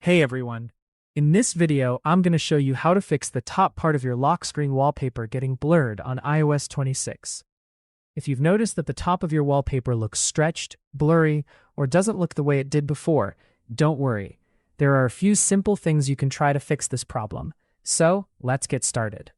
Hey everyone! In this video, I'm going to show you how to fix the top part of your lock screen wallpaper getting blurred on iOS 26. If you've noticed that the top of your wallpaper looks stretched, blurry, or doesn't look the way it did before, don't worry. There are a few simple things you can try to fix this problem. So, let's get started.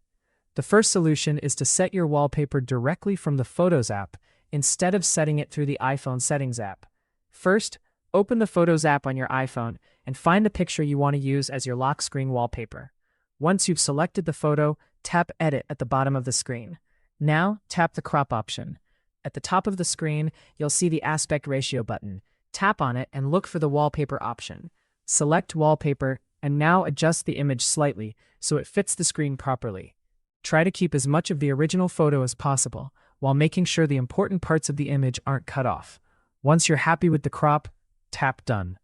The first solution is to set your wallpaper directly from the Photos app instead of setting it through the iPhone Settings app. First, open the Photos app on your iPhone and find the picture you want to use as your lock screen wallpaper. Once you've selected the photo, tap Edit at the bottom of the screen. Now, tap the Crop option. At the top of the screen, you'll see the Aspect Ratio button. Tap on it and look for the Wallpaper option. Select Wallpaper and now adjust the image slightly so it fits the screen properly. Try to keep as much of the original photo as possible while making sure the important parts of the image aren't cut off. Once you're happy with the crop, tap Done.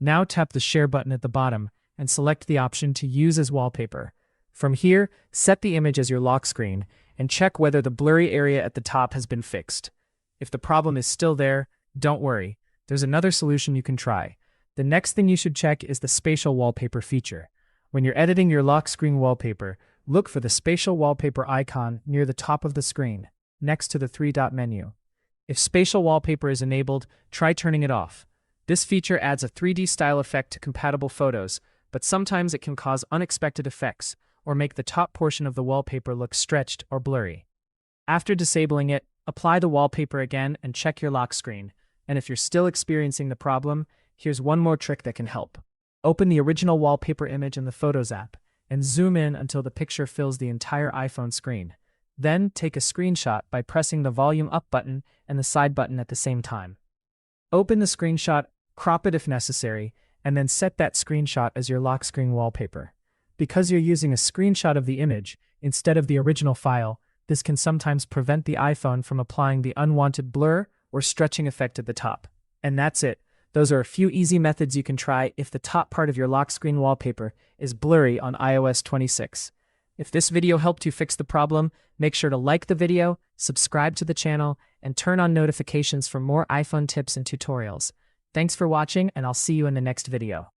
Now tap the Share button at the bottom and select the option to use as wallpaper. From here, set the image as your lock screen and check whether the blurry area at the top has been fixed. If the problem is still there, don't worry. There's another solution you can try. The next thing you should check is the Spatial Wallpaper feature. When you're editing your lock screen wallpaper, look for the Spatial Wallpaper icon near the top of the screen, next to the three-dot menu. If Spatial Wallpaper is enabled, try turning it off. This feature adds a 3D style effect to compatible photos, but sometimes it can cause unexpected effects or make the top portion of the wallpaper look stretched or blurry. After disabling it, apply the wallpaper again and check your lock screen. And if you're still experiencing the problem, here's one more trick that can help. Open the original wallpaper image in the Photos app and zoom in until the picture fills the entire iPhone screen. Then take a screenshot by pressing the Volume Up button and the Side button at the same time. Open the screenshot, crop it if necessary, and then set that screenshot as your lock screen wallpaper. Because you're using a screenshot of the image instead of the original file, this can sometimes prevent the iPhone from applying the unwanted blur or stretching effect at the top. And that's it. Those are a few easy methods you can try if the top part of your lock screen wallpaper is blurry on iOS 26. If this video helped you fix the problem, make sure to like the video, subscribe to the channel, and turn on notifications for more iPhone tips and tutorials. Thanks for watching, and I'll see you in the next video.